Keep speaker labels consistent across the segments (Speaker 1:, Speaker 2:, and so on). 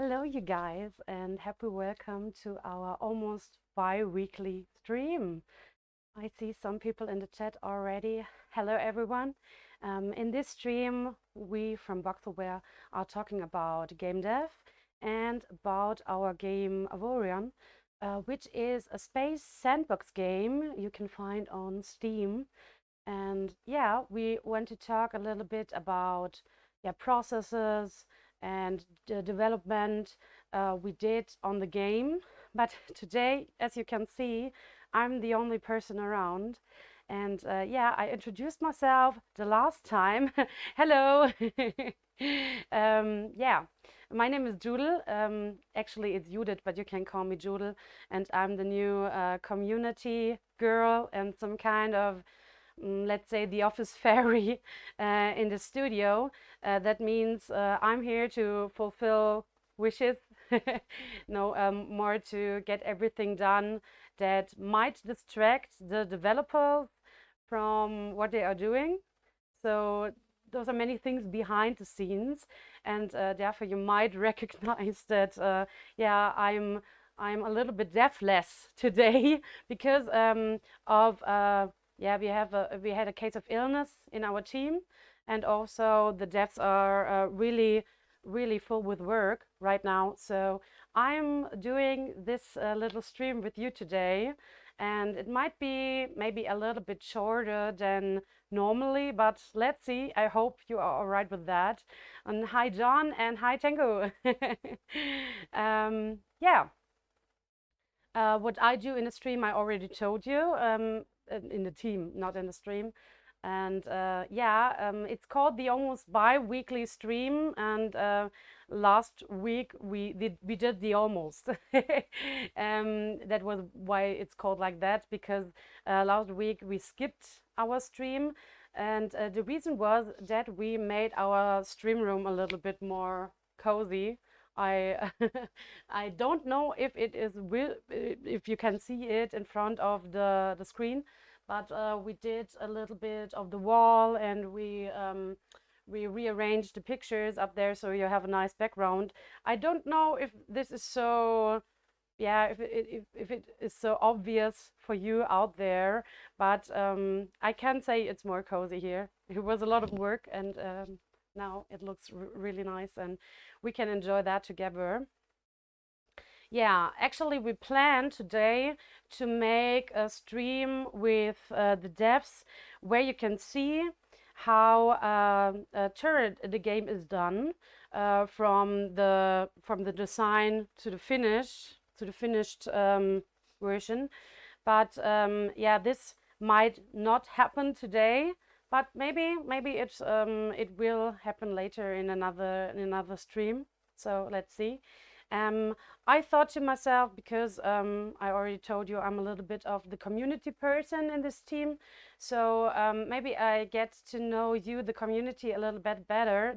Speaker 1: Hello, you guys, and happy welcome to our almost bi-weekly stream. I see some people in the chat already. Hello, everyone. In this stream, we from Voxelware are talking about game dev and about our game Avorion, which is a space sandbox game you can find on Steam. And yeah, we want to talk a little bit about processes and the development we did on the game. But today, as you can see, I'm the only person around. And I introduced myself the last time. Hello. Yeah, my name is Judith. Actually, it's Judith, but you can call me Judith. And I'm the new community girl and some kind of let's say the office fairy in the studio. That means I'm here to fulfill wishes. No, more to get everything done that might distract the developers from what they are doing. So those are many things behind the scenes, and therefore you might recognize that I'm a little bit deathless today because of we had a case of illness in our team, and also the devs are really full with work right now. So I'm doing this little stream with you today, and it might be maybe a little bit shorter than normally, but let's see. I hope you are all right with that. And hi, John, and hi, Tango. Yeah. What I do in the stream, I already told you, in the team, not in the stream. And it's called the Almost Bi-Weekly stream. And last week we did the almost. That was why it's called like that, because last week we skipped our stream. And the reason was that we made our stream room a little bit more cozy. I I don't know if it is if you can see it in front of the screen, but we did a little bit of the wall, and we rearranged the pictures up there so you have a nice background. I don't know if this is so if it is so obvious for you out there, but I can say it's more cozy here. It was a lot of work, and now it looks really nice, and we can enjoy that together. Yeah, actually, we plan today to make a stream with the devs where you can see how turret the game is done from the design to the finished version. But this might not happen today, but maybe it will happen later in another stream. So let's see. I thought to myself, because I already told you I'm a little bit of the community person in this team, so maybe I get to know you, the community, a little bit better,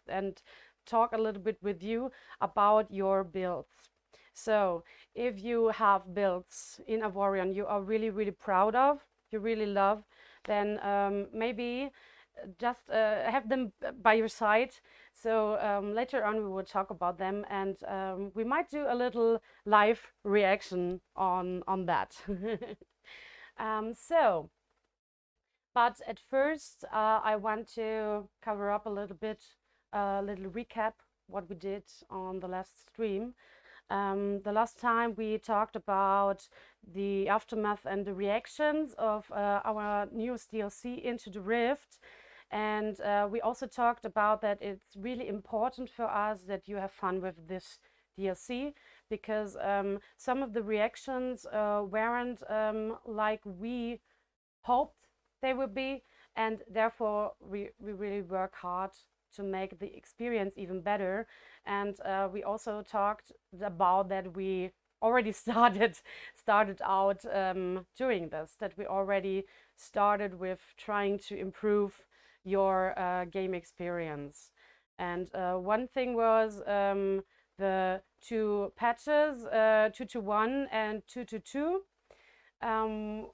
Speaker 1: and talk a little bit with you about your builds. So if you have builds in Avorion you are really proud of, you really love, then maybe just have them by your side. So later on we will talk about them, and we might do a little live reaction on that. So, but at first I want to cover up a little bit, a little recap what we did on the last stream. The last time we talked about the aftermath and the reactions of our newest DLC Into the Rift. And we also talked about that it's really important for us that you have fun with this DLC, because some of the reactions weren't like we hoped they would be, and therefore we really work hard to make the experience even better. And we also talked about that we already started out doing this, that we already started with trying to improve your game experience. And one thing was the two patches, 2.1 and 2.2,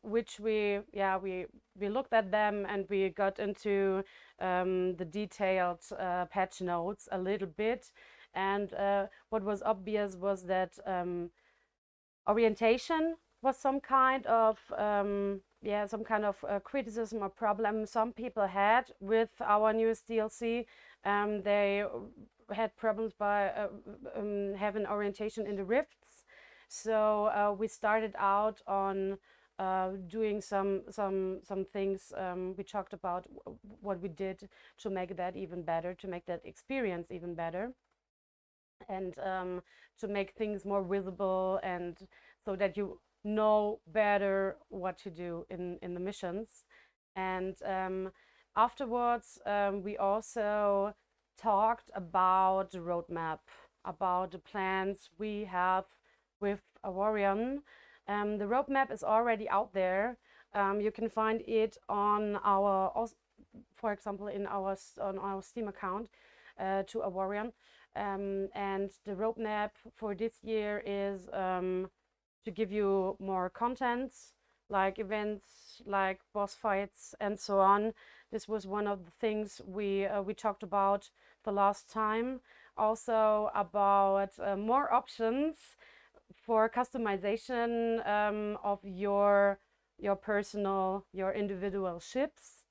Speaker 1: which we looked at them, and we got into the detailed patch notes a little bit. And what was obvious was that orientation was some kind of criticism or problem some people had with our newest DLC. They had problems by having orientation in the rifts. So we started out on doing some things. We talked about what we did to make that even better, to make that experience even better, and to make things more visible, and so that you know better what to do in the missions. And afterwards, we also talked about the roadmap, about the plans we have with Avorion. The roadmap is already out there. You can find it on our, for example, on our Steam account to Avorion. And the roadmap for this year is to give you more contents, like events, like boss fights, and so on. This was one of the things we talked about the last time. Also about more options for customization of your individual ships.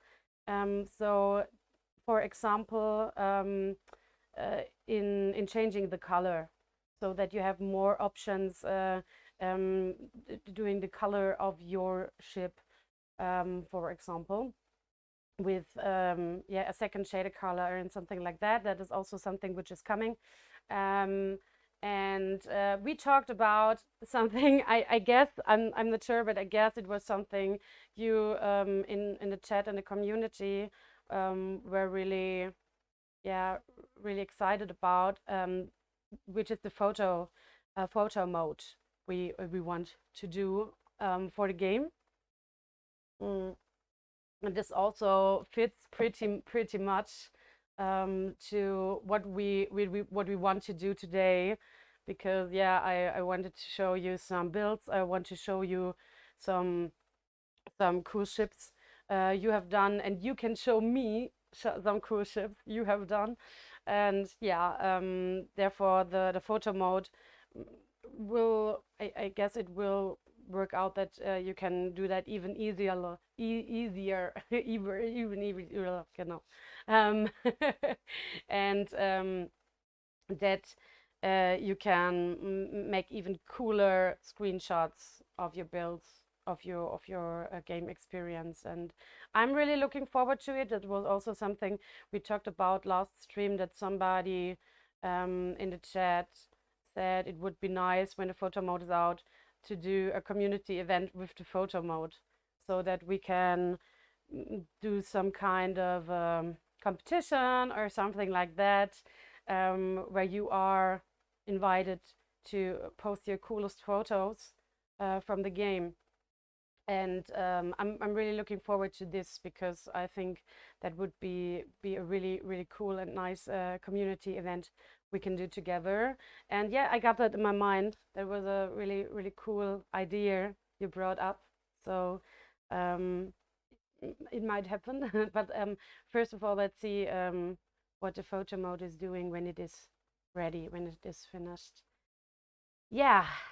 Speaker 1: So, for example, in changing the color, so that you have more options doing the color of your ship, for example, with a second shade of color and something like that. That is also something which is coming. And we talked about something. I guess I'm not sure, but I guess it was something you in the chat and the community were really excited about, which is the photo mode we want to do for the game. And this also fits pretty much to what we want to do today, because I wanted to show you some builds. I want to show you some cool ships you have done, and you can show me some cool ships you have done. And therefore the photo mode will, I guess it will work out that you can do that even easier, even easier, and that you can make even cooler screenshots of your builds, of your game experience. And I'm really looking forward to it. That was also something we talked about last stream, that somebody in the chat said it would be nice when the photo mode is out to do a community event with the photo mode, so that we can do some kind of competition or something like that, where you are invited to post your coolest photos from the game. And I'm really looking forward to this, because I think that would be a really cool and nice community event we can do together. And I got that in my mind. That was a really cool idea you brought up. So it might happen. But first of all, let's see what the photo mode is doing when it is ready, when it is finished.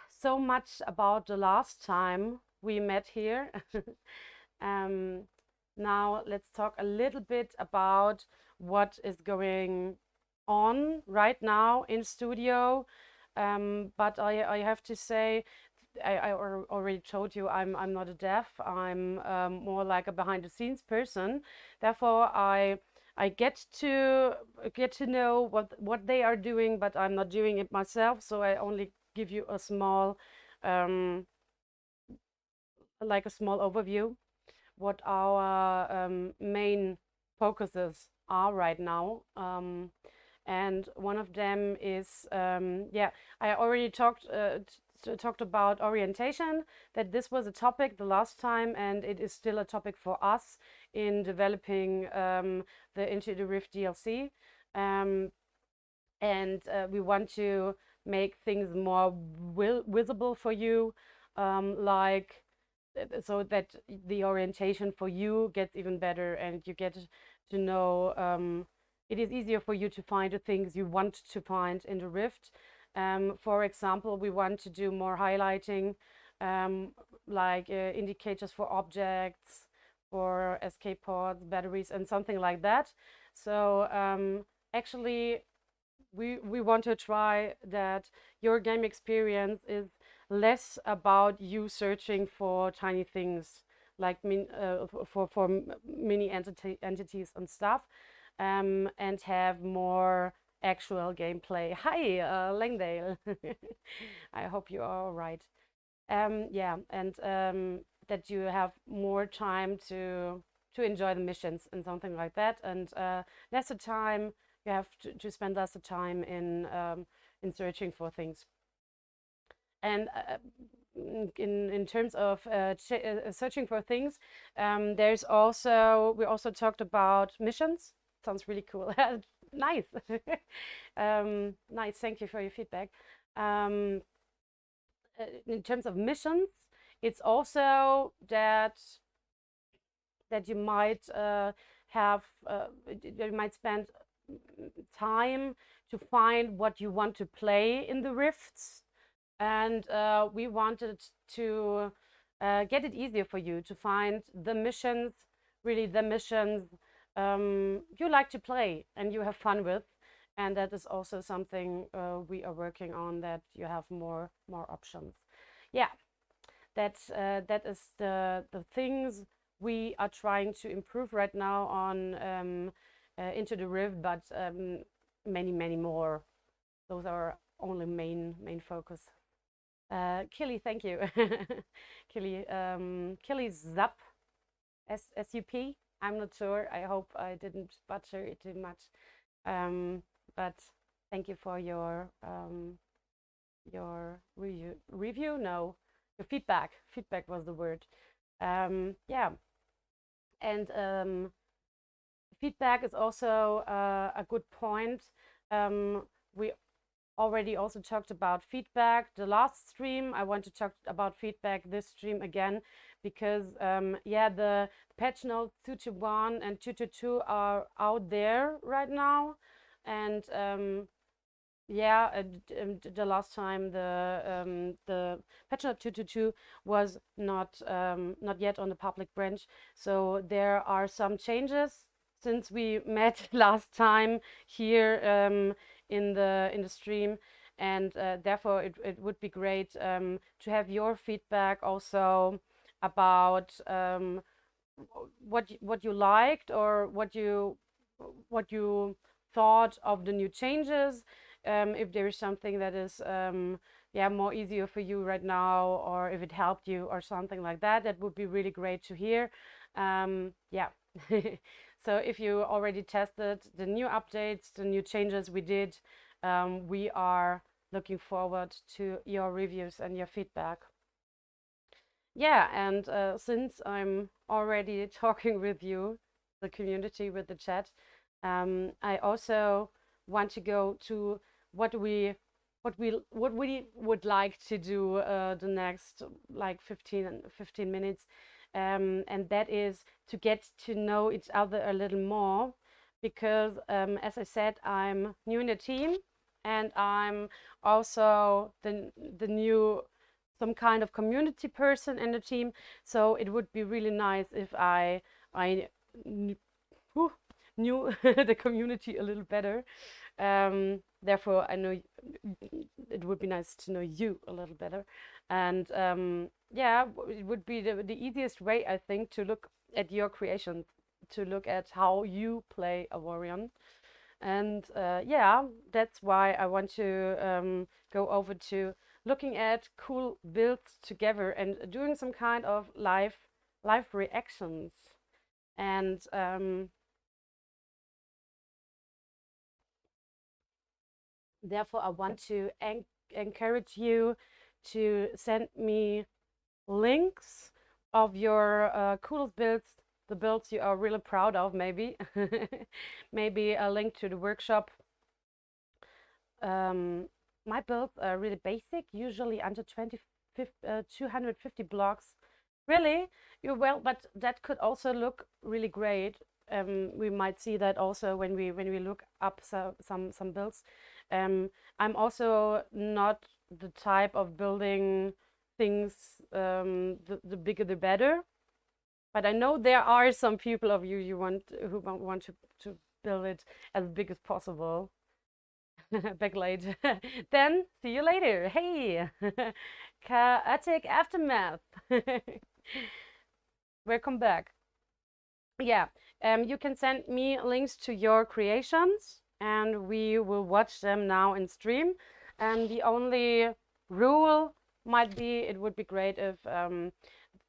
Speaker 1: So much about the last time we met here. Now let's talk a little bit about what is going on right now in studio. But I have to say, I already told you I'm not a dev. I'm more like a behind the scenes person. Therefore, I get to know what they are doing, but I'm not doing it myself. So I only give you a small small overview what our main focuses are right now. And one of them is I already talked about orientation, that this was a topic the last time, and it is still a topic for us in developing the Into the Rift DLC. And we want to make things more visible for you, so that the orientation for you gets even better, and you get to know it is easier for you to find the things you want to find in the Rift. For example, we want to do more highlighting, like indicators for objects, for escape pods, batteries, and something like that. So actually, we want to try that your game experience is less about you searching for tiny things like for mini entities and stuff, and have more actual gameplay. Hi, Langdale. I hope you are all right. Yeah, and that you have more time to enjoy the missions and something like that, and lesser time you have to spend lesser time in searching for things. And in terms of searching for things, there's also we also talked about missions. Sounds really cool. Nice. Nice. Thank you for your feedback. In terms of missions, it's also that you might have you might spend time to find what you want to play in the rifts, and we wanted to get it easier for you to find the missions, really the missions you like to play and you have fun with. And that is also something we are working on, that you have more options. Yeah, that is the things we are trying to improve right now on Into the Rift, but many more. Those are only main focus. Killy, thank you. Killy Zup, SUP. I'm not sure. I hope I didn't butcher it too much. But thank you for your review. No, your feedback. Feedback was the word. Yeah, and feedback is also a good point. We already also talked about feedback the last stream. I want to talk about feedback this stream again, because yeah, the patch notes 2.1 and 2.2 are out there right now, and yeah, the last time the patch note 2.2 was not yet on the public branch, so there are some changes since we met last time here in the stream, and therefore it would be great to have your feedback also about what you liked, or what you thought of the new changes. If there is something that is yeah, more easier for you right now, or if it helped you or something like that, that would be really great to hear. Yeah. So if you already tested the new updates, the new changes we did, we are looking forward to your reviews and your feedback. Yeah, and since I'm already talking with you, the community, with the chat, I also want to go to what we would like to do the next like 15 minutes, and that is to get to know each other a little more, because as I said, I'm new in the team, and I'm also the new, some kind of community person in the team. So it would be really nice if I knew the community a little better. Therefore, I know it would be nice to know you a little better. And yeah, it would be the easiest way, I think, to look at your creations, to look at how you play Avorion. And yeah, that's why I want to go over to looking at cool builds together and doing some kind of live reactions. And therefore, I want to encourage you to send me links of your coolest builds, the builds you are really proud of, maybe. Maybe a link to the workshop. My builds are really basic, usually under 250 blocks. Really? Well, but that could also look really great we might see that also when we look up some builds. I'm also not the type of building things the bigger the better. But I know there are some people of you who want to build it as big as possible. Back late. Then see you later. Hey, chaotic aftermath. Welcome back. Yeah, you can send me links to your creations, and we will watch them now in stream. And the only rule might be it would be great if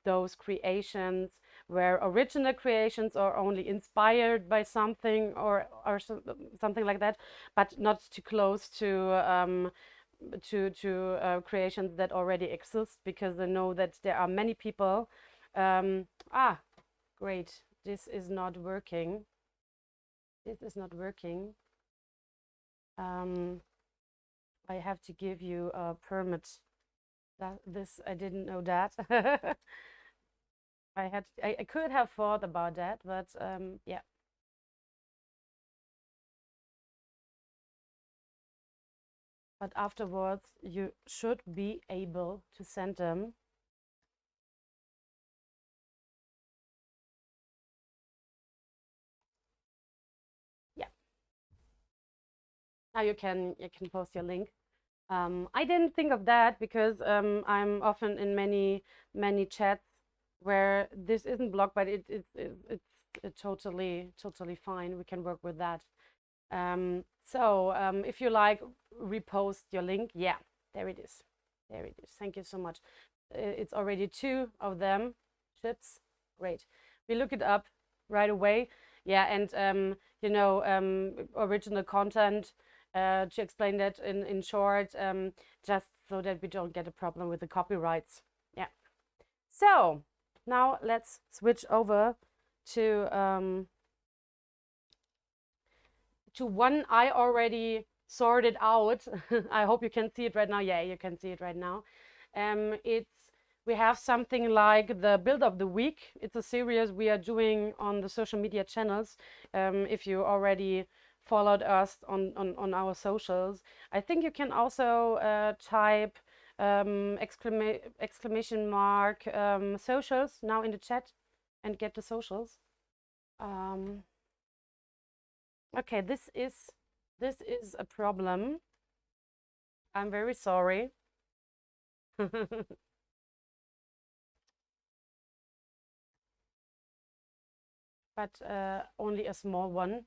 Speaker 1: those creations were original creations or only inspired by something or something like that, but not too close to creations that already exist, because I know that there are many people. Great, this is not working. This is not working. I have to give you a permit. This I didn't know that. I could have thought about that, but yeah. But afterwards, you should be able to send them. Yeah. Now you can post your link. I didn't think of that because I'm often in many chats where this isn't blocked, but it's totally fine. We can work with that. So if you like, repost your link. Yeah, there it is. There it is. Thank you so much. It's already 2 of them. Chips. Great. We look it up right away. Yeah, and you know, original content. To explain that in short, just so that we don't get a problem with the copyrights. Yeah. So now let's switch over to one I already sorted out. I hope you can see it right now. Yeah, you can see it right now. We have something like the build of the week. It's a series we are doing on the social media channels. If you already followed us on our socials, I think you can also type exclamation mark socials now in the chat and get the socials. Okay, this is a problem. I'm very sorry. But only a small one.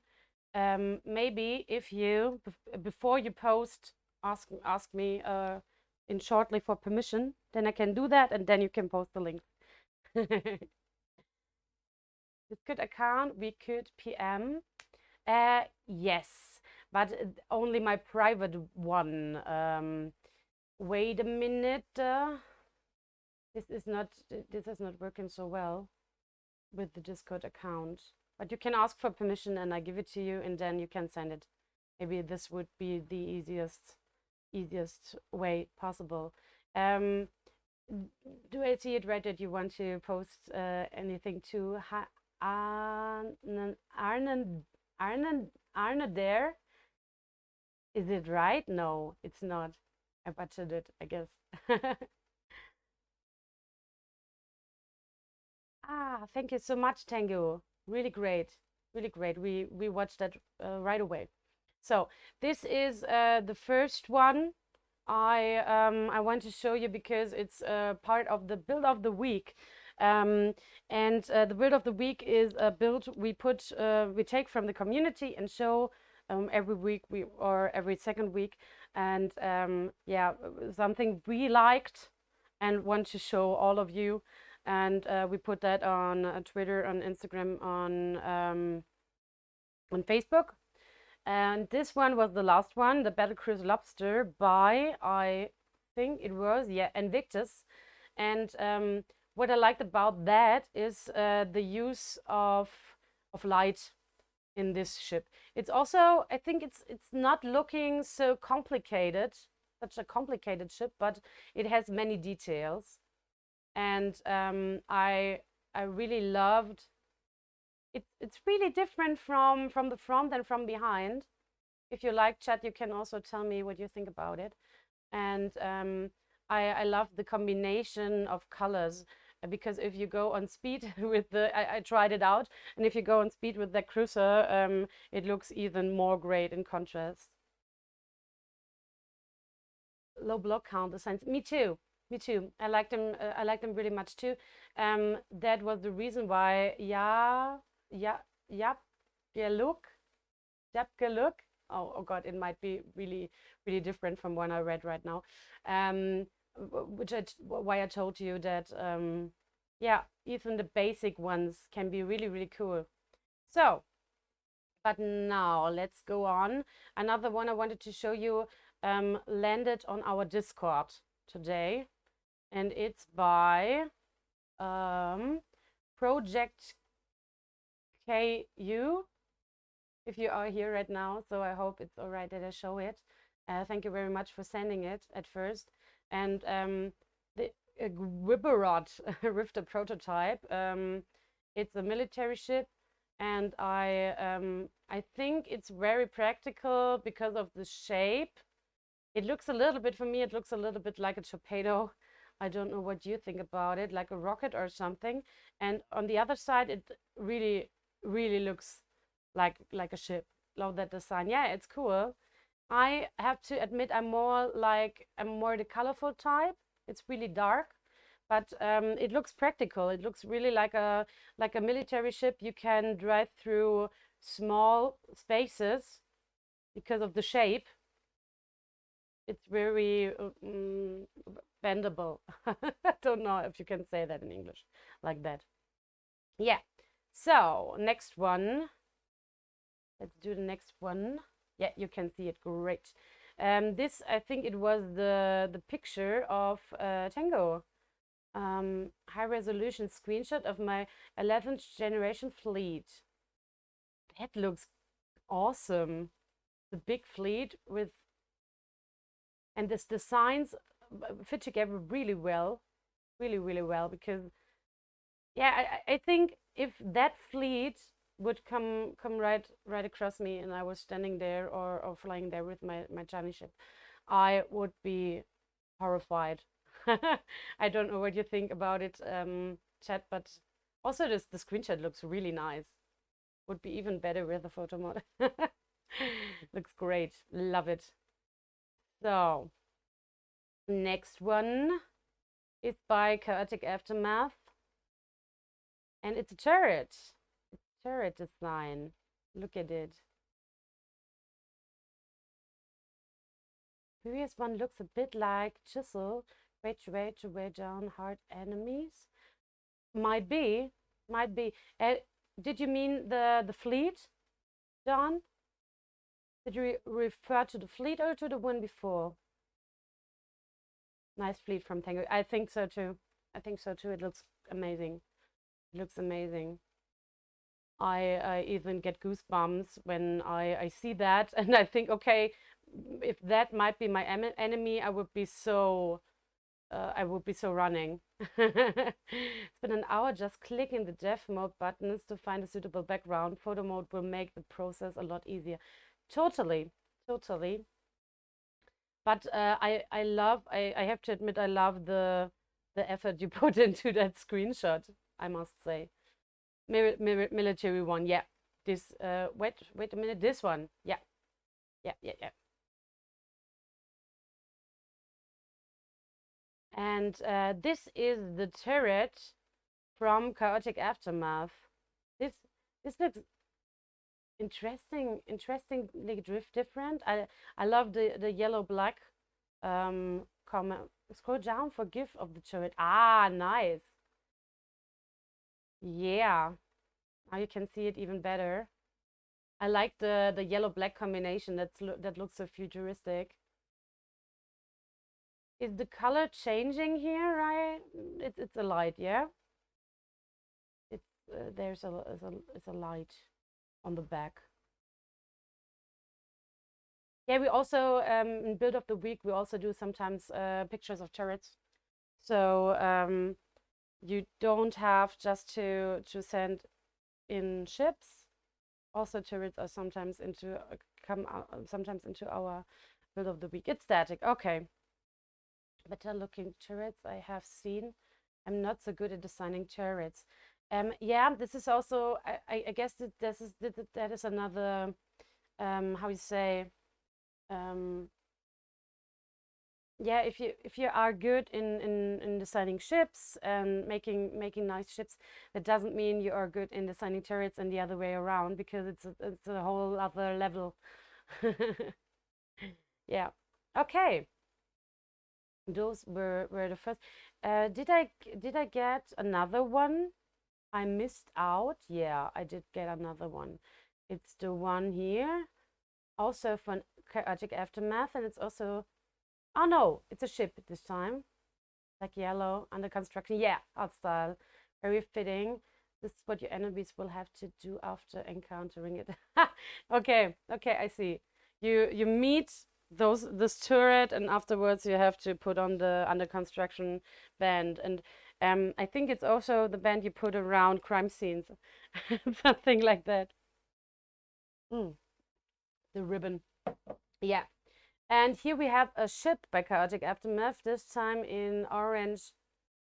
Speaker 1: Maybe if you before you post, ask me in shortly for permission, then I can do that, and then you can post the link. This good account we could PM. Yes, but only my private one. Wait a minute. This is not working so well with the Discord account. But you can ask for permission and I give it to you, and then you can send it. Maybe this would be the easiest way possible. Do I see it right that you want to post anything to Arne there? Is it right? No, it's not. I butchered it, I guess. Thank you so much, Tango. Really great. Really great. We watched that right away. So this is the first one I want to show you because it's part of the build of the week. And the build of the week is a build we take from the community and show every week or every second week, and yeah, something we liked and want to show all of you. And we put that on Twitter, on Instagram, on Facebook. And this one was the last one, the Battle Cruise Lobster by, I think it was, yeah, Invictus. And what I liked about that is the use of light in this ship. It's also, I think it's not looking so complicated, such a complicated ship, but it has many details. And I really loved it's really different from the front and from behind. If you like, chat, you can also tell me what you think about it. And I love the combination of colors, because if you go on speed with I tried it out, and if you go on speed with the cruiser, it looks even more great in contrast. Low block count the signs. Me too. Me too. I like them. I like them really much too. That was the reason why. Yeah, yeah, yep. Look, yep. Look. Oh God, it might be really, really different from one I read right now. Why I told you that. Yeah, even the basic ones can be really, really cool. So, but now let's go on. Another one I wanted to show you landed on our Discord today, and it's by Project KU. If you are here right now, so I hope it's all right that I show it. Thank you very much for sending it at first. And the Gwibberod Rifter prototype. It's a military ship, and I think it's very practical because of the shape. It looks a little bit, for me, it looks a little bit like a torpedo. I don't know what you think about it, like a rocket or something. And on the other side, it really, really looks like a ship. Love that design. Yeah, it's cool. I have to admit, I'm more the colorful type. It's really dark, but it looks practical. It looks really like a military ship. You can drive through small spaces because of the shape. It's very bendable. I don't know if you can say that in English like that. Yeah. So next one. Let's do the next one. Yeah, you can see it great. This, I think it was the picture of Tango. High resolution screenshot of my 11th generation fleet. That looks awesome. The big fleet with, and this designs fit together really well, really, really well, because yeah, I think if that fleet would come right across me and I was standing there or flying there with my Chinese ship, I would be horrified. I don't know what you think about it, chat, but also the screenshot looks really nice. Would be even better with a photo mod. Looks great. Love it. So next one is by Chaotic Aftermath, and it's a turret. It's a turret design. Look at it. Previous one looks a bit like Chisel. Wait to weigh down hard enemies. Might be. Might be. Did you mean the fleet, John? Did you refer to the fleet or to the one before? Nice fleet from Tango. I think so too. I think so too. It looks amazing. It looks amazing. I even get goosebumps when I see that, and I think, okay, if that might be my enemy, I would be so running. It's been an hour just clicking the dev mode buttons to find a suitable background. Photo mode will make the process a lot easier. Totally, totally. But I have to admit, I love the effort you put into that screenshot, I must say. Military one, yeah. This wait a minute, this one. Yeah. Yeah. And this is the turret from Chaotic Aftermath. This looks interestingly different. I love the yellow black comment. Scroll down for GIF of the turret. Ah, nice. Yeah, now you can see it even better. I like the yellow black combination. That looks so futuristic. Is the color changing here? Right? It's a light, yeah. It's there's a light on the back. Yeah, we also in build of the week we also do sometimes pictures of turrets. So you don't have just to send in ships. Also, turrets are sometimes come out, sometimes into our build of the week. It's static. Okay. Better looking turrets I have seen. I'm not so good at designing turrets. Yeah, this is also. I guess that is another. How you say? Yeah, if you are good in designing ships and making nice ships, that doesn't mean you are good in designing turrets and the other way around, because it's a whole other level. Yeah. Okay. Those were the first. Did I get another one? I missed out. Yeah, I did get another one. It's the one here, also for chaotic aftermath, and it's also. Oh no, it's a ship this time. Like yellow, under construction. Yeah, art style. Very fitting. This is what your enemies will have to do after encountering it. Okay, okay, I see. You meet this turret, and afterwards you have to put on the under construction band. And I think it's also the band you put around crime scenes. Something like that. Mm, the ribbon. Yeah. And here we have a ship by Chaotic Aftermath, this time in orange.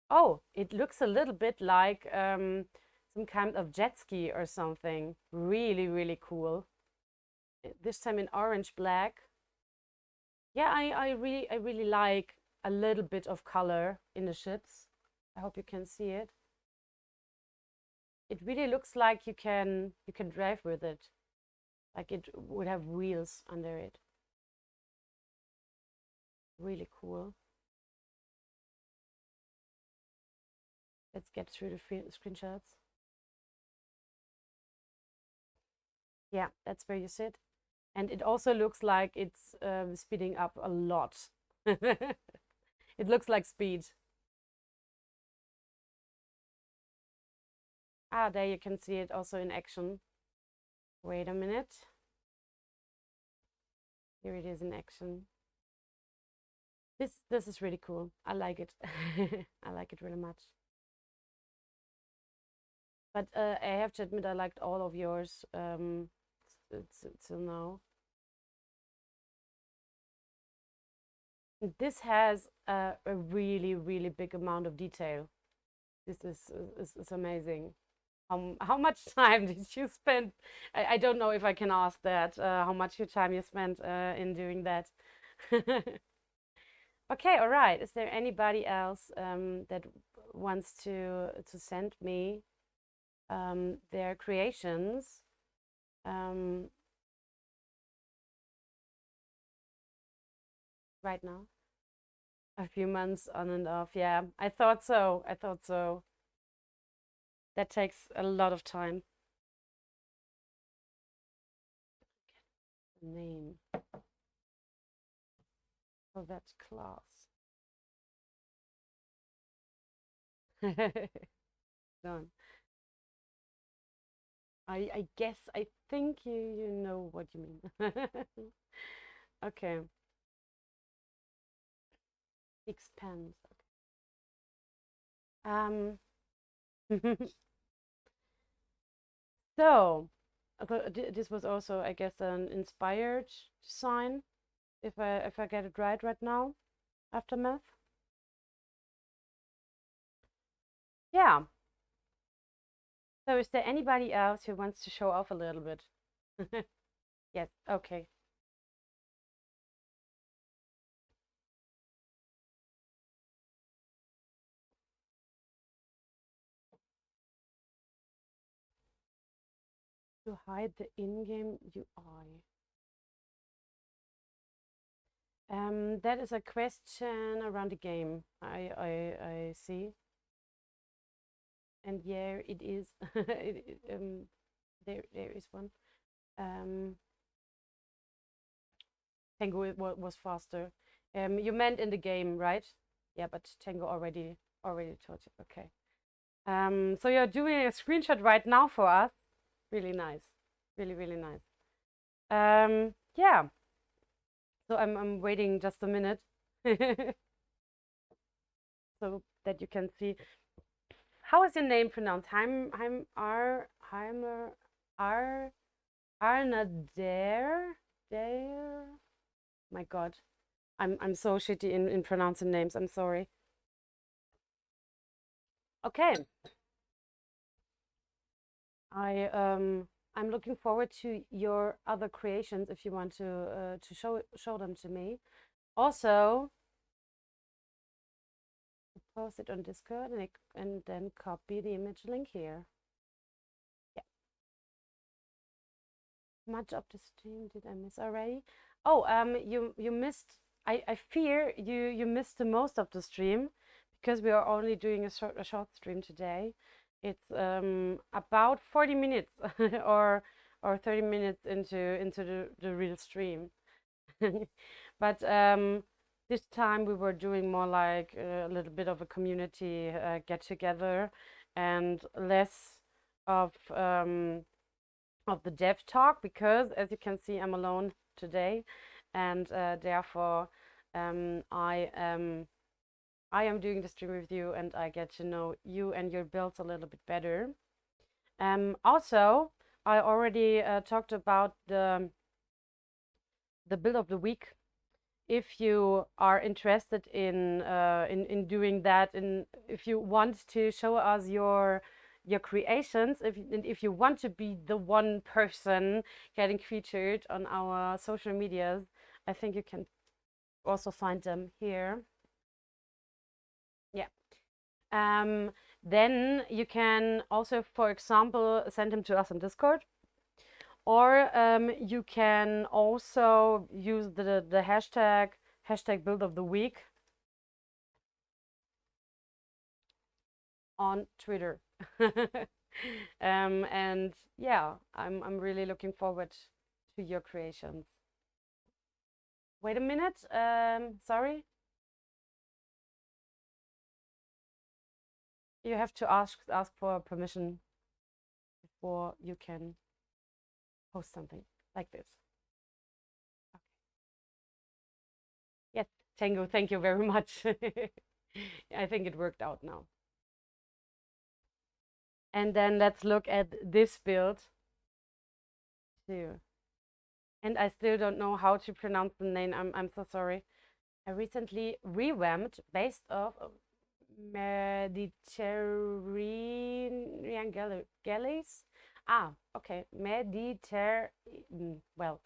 Speaker 1: Oh, it looks a little bit like some kind of jet ski or something. Really, really cool. This time in orange black. Yeah, I really like a little bit of color in the ships. I hope you can see it. It really looks like you can drive with it. Like it would have wheels under it. Really cool. Let's get through the screenshots. Yeah, that's where you sit. And it also looks like it's speeding up a lot. It looks like speed. Ah, there you can see it also in action. Wait a minute. Here it is in action. This is really cool. I like it. I like it really much. But I have to admit, I liked all of yours till now. This has a really, really big amount of detail. This is amazing. How much time did you spend? I don't know if I can ask that. How much your time you spent in doing that? Okay, all right. Is there anybody else that wants to send me their creations? Right now? A few months on and off. Yeah, I thought so. I thought so. That takes a lot of time. Name. Oh, that's class. Done. I guess I think you know what you mean. Okay. Expands. Okay. So this was also, I guess, an inspired design, if I get it right now, Aftermath. Yeah. So is there anybody else who wants to show off a little bit? Yes, okay. To hide the in-game UI. That is a question around the game. I see. And yeah, it is. There is one. Tango was faster. You meant in the game, right? Yeah, but Tango already told you. Okay. So you're doing a screenshot right now for us. Really nice. Really, really nice. Yeah. So I'm waiting just a minute so that you can see. How is your name pronounced? Heimer, Ar, Arnader, Dare. My God, I'm so shitty in pronouncing names. I'm sorry. Okay, I'm looking forward to your other creations if you want to show them to me. Also, post it on Discord and then copy the image link here. Yeah. Much of the stream did I miss already? Oh, you missed. I fear you missed the most of the stream because we are only doing a short stream today. It's about 40 minutes or 30 minutes into the real stream. But this time we were doing more like a little bit of a community get together and less of the dev talk because, as you can see, I'm alone today, and therefore I am doing the stream with you, and I get to know you and your builds a little bit better. Also, I already talked about the build of the week. If you are interested in doing that, and if you want to show us your creations, if you want to be the one person getting featured on our social medias, I think you can also find them here. Yeah. Then you can also, for example, send them to us on Discord, or you can also use the hashtag build of the week on Twitter. And yeah, I'm really looking forward to your creations. Wait a minute. Sorry. You have to ask for permission before you can post something like this. Okay. Yes, Tango, thank you very much. I think it worked out now. And then let's look at this build too. And I still don't know how to pronounce the name. I'm so sorry. I recently revamped based off of Mediterranean galleys. Ah, okay. Well,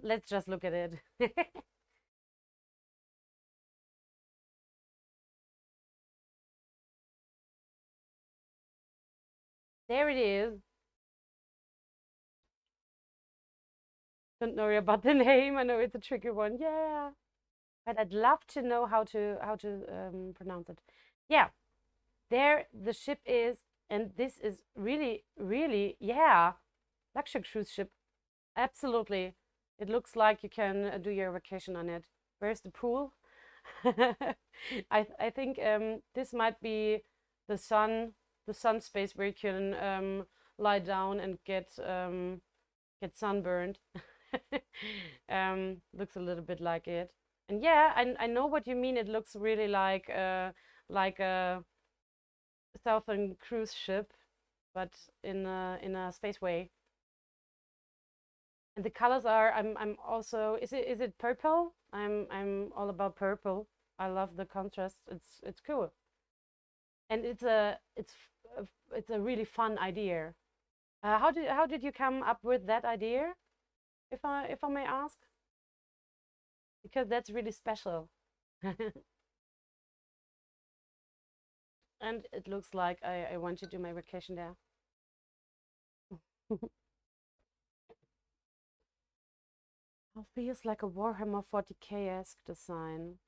Speaker 1: let's just look at it. There it is. Don't worry about the name. I know it's a tricky one. Yeah, but I'd love to know how to pronounce it. Yeah, there the ship is, and this is really, really, yeah, luxury cruise ship. Absolutely. It looks like you can do your vacation on it. Where's the pool? I think this might be the sun space where you can lie down and get sunburned. Looks a little bit like it. And yeah, I know what you mean. It looks really like a southern cruise ship, but in a space way. And the colors are I'm also is it purple? I'm all about purple. I love the contrast. It's cool. And it's a really fun idea. How did you come up with that idea? If I may ask? Because that's really special. And it looks like I want to do my vacation there. It feels like a Warhammer 40K-esque design.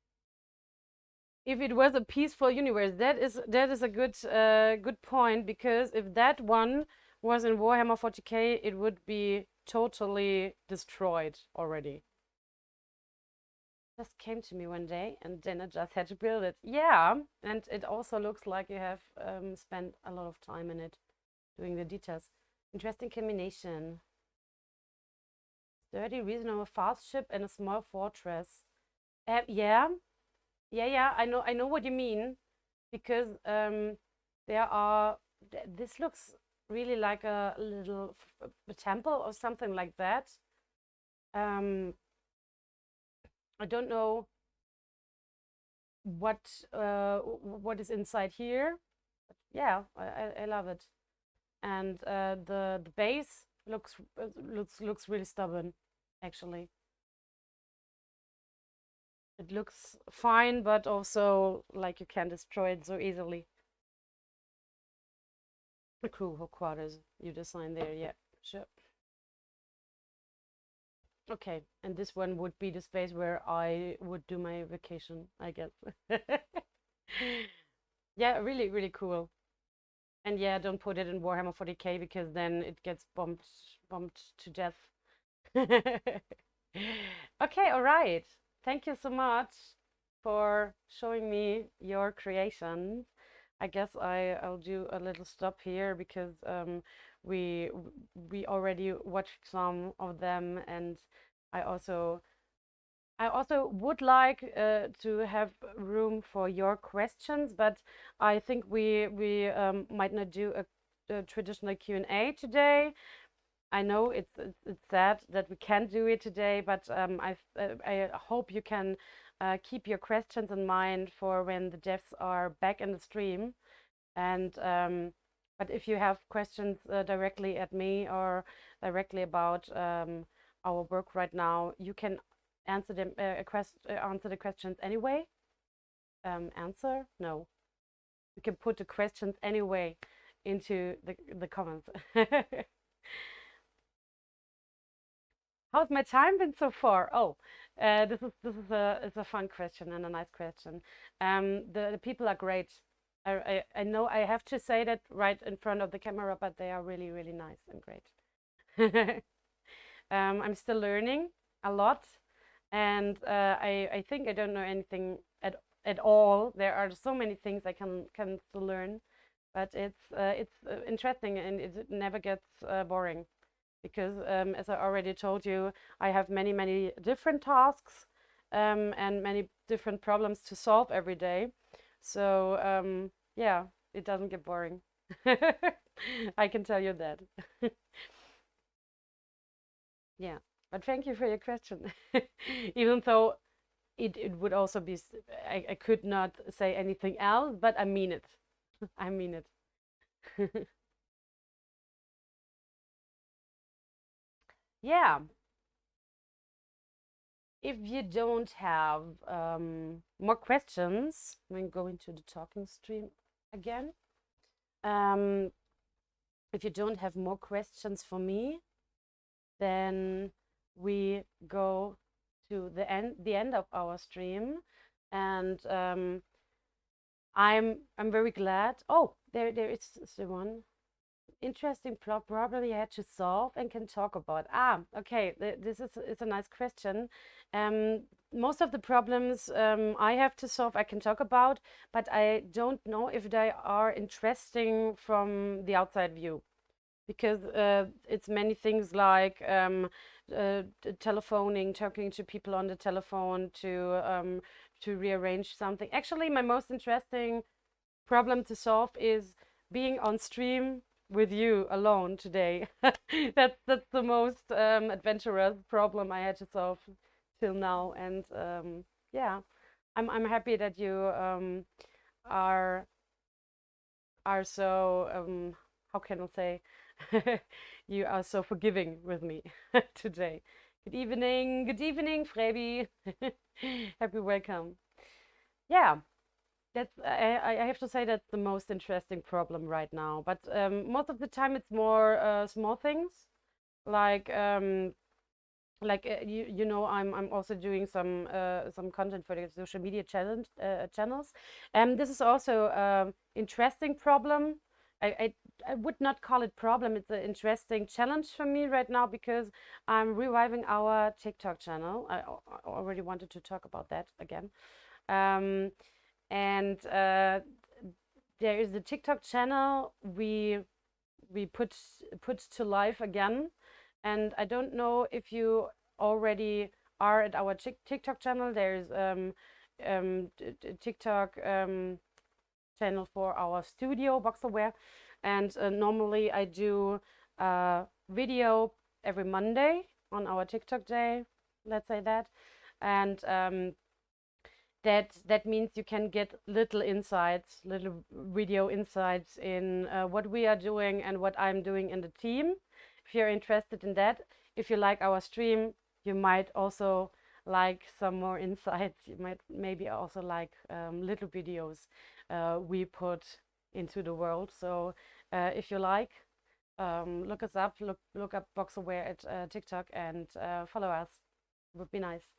Speaker 1: If it was a peaceful universe, that is a good point, because if that one was in Warhammer 40K, it would be totally destroyed already. Just came to me one day, and then I just had to build it. Yeah, and it also looks like you have spent a lot of time in it, doing the details. Interesting combination. Sturdy, reasonable, fast ship, and a small fortress. Yeah, yeah. I know what you mean, because there are. This looks really like a little a temple or something like that. I don't know what is inside here. But yeah, I love it. And the base looks really stubborn, actually. It looks fine, but also like you can destroy it so easily. The crew headquarters you designed there, yeah, sure. Okay, and this one would be the space where I would do my vacation, I guess. Yeah, really, really cool. And yeah, don't put it in Warhammer 40K because then it gets bombed to death. Okay, all right. Thank you so much for showing me your creations. I guess I'll do a little stop here because we we already watched some of them, and I also I also would like to have room for your questions, but I think we might not do a traditional Q&A today. I know it's sad that we can't do it today, but I hope you can keep your questions in mind for when the devs are back in the stream. And but if you have questions directly at me or directly about our work right now, you can answer them answer the questions anyway. Answer? No. You can put the questions anyway into the comments. How's my time been so far? Oh, this is a fun question and a nice question. The people are great. I know I have to say that right in front of the camera, but they are really, really nice and great. I'm still learning a lot, and I think I don't know anything at all. There are so many things I can still learn, but it's interesting and it never gets boring because as I already told you, I have many different tasks and many different problems to solve every day. So yeah, it doesn't get boring. I can tell you that. Yeah, but thank you for your question. Even though it would also be, I could not say anything else, but I mean it. I mean it. Yeah, if you don't have more questions, I'm going to the talking stream again. Um, if you don't have more questions for me, then we go to the end of our stream, and I'm very glad. Oh, there is the one interesting problem you had to solve and can talk about. Okay, this is a nice question. Most of the problems I have to solve, I can talk about, but I don't know if they are interesting from the outside view because it's many things like telephoning, talking to people on the telephone to rearrange something. Actually, my most interesting problem to solve is being on stream with you alone today. That's the most adventurous problem I had to solve till now, and yeah, I'm happy that you are so how can I say you are so forgiving with me today. Good evening, Frebi. Happy welcome. Yeah, that's I have to say that's the most interesting problem right now. But most of the time it's more small things like you know I'm also doing some content for the social media channels. This is also interesting problem. I would not call it problem. It's an interesting challenge for me right now because I'm reviving our TikTok channel. I already wanted to talk about that again. And there is the TikTok channel we put to life again, and I don't know if you already are at our TikTok channel. There's TikTok channel for our studio Boxerware, And normally I do a video every Monday on our TikTok day, let's say that. And that means you can get little insights, little video insights in what we are doing and what I'm doing in the team. If you're interested in that, if you like our stream, you might also like some more insights. You might maybe also like little videos we put into the world. So if you like, look us up, look up Boxaware at TikTok and follow us. Would be nice.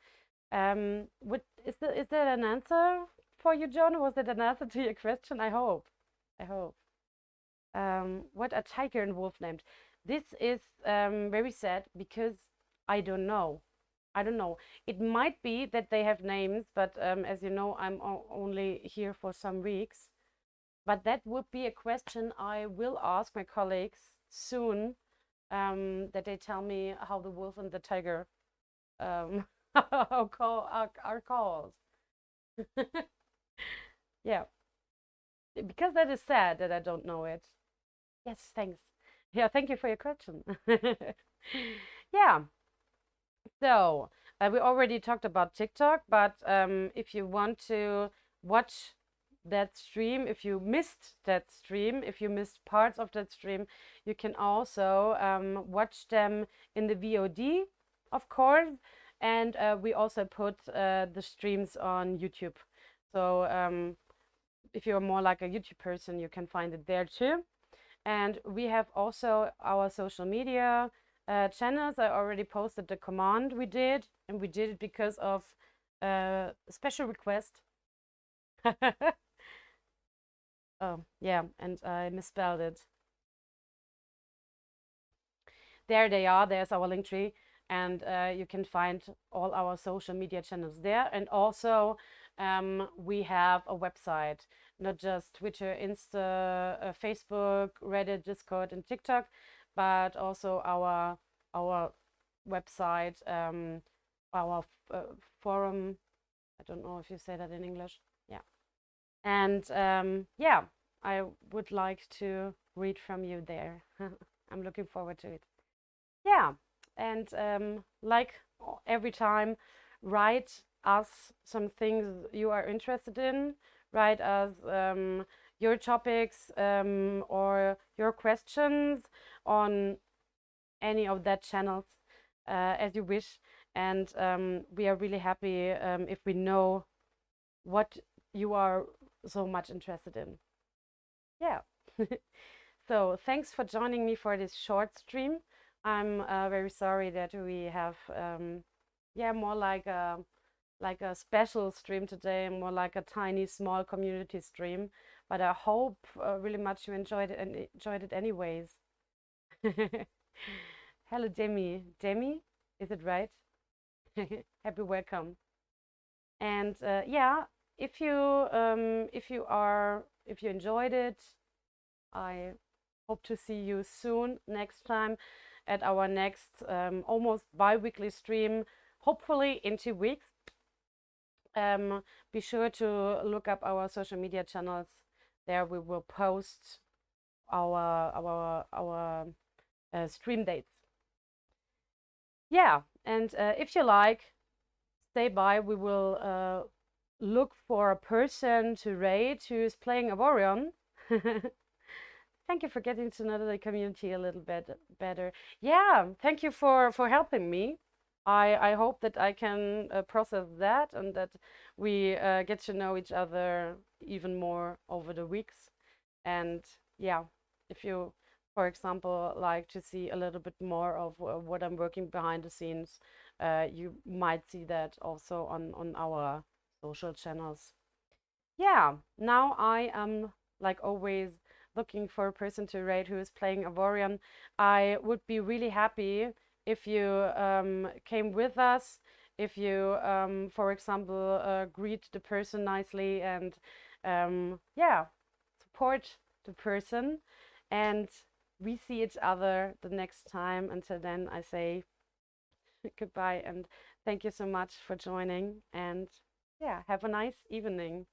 Speaker 1: Is that an answer for you, John? Was that an answer to your question? I hope. I hope. What are tiger and wolf named? This is very sad because I don't know. I don't know. It might be that they have names, but as you know, I'm only here for some weeks. But that would be a question I will ask my colleagues soon, that they tell me how the wolf and the tiger are called. Yeah, because that is sad that I don't know it. Yes, thanks. Yeah, thank you for your question. Yeah, so we already talked about TikTok, but if you want to watch that stream, if you missed that stream, if you missed parts of that stream, you can also watch them in the VOD, of course. And we also put the streams on YouTube. So if you're more like a YouTube person, you can find it there too. And we have also our social media channels. I already posted the command we did, and we did it because of a special request. Oh, yeah, and I misspelled it. There they are. There's our link tree, and you can find all our social media channels there. And also, we have a website, not just Twitter, Insta, Facebook, Reddit, Discord, and TikTok, but also our website, our forum. I don't know if you say that in English. Yeah. And yeah, I would like to read from you there. I'm looking forward to it. Yeah, and like every time, write us some things you are interested in. Write us your topics or your questions on any of that channels as you wish. And we are really happy if we know what you are so much interested in. Yeah. So thanks for joining me for this short stream. I'm very sorry that we have yeah, more like a special stream today, more like a tiny small community stream, but I hope really much you enjoyed it and enjoyed it anyways. Hello, Demi. Demi, is it right? Happy welcome. And yeah, if you enjoyed it, I hope to see you soon next time at our next almost bi-weekly stream, hopefully in 2 weeks. Be sure to look up our social media channels. There we will post our stream dates. Yeah, and if you like, stay by. We will look for a person to raid who is playing Avorion. Thank you for getting to know the community a little bit better. Yeah, thank you for helping me. I hope that I can process that and that we get to know each other even more over the weeks. And yeah, if you, for example, like to see a little bit more of what I'm working behind the scenes, you might see that also on our social channels. Yeah, now I am, like always, looking for a person to rate who is playing Avorion. I would be really happy if you came with us, if you, for example, greet the person nicely and yeah, support the person. And we see each other the next time. Until then, I say goodbye and thank you so much for joining. And yeah, have a nice evening.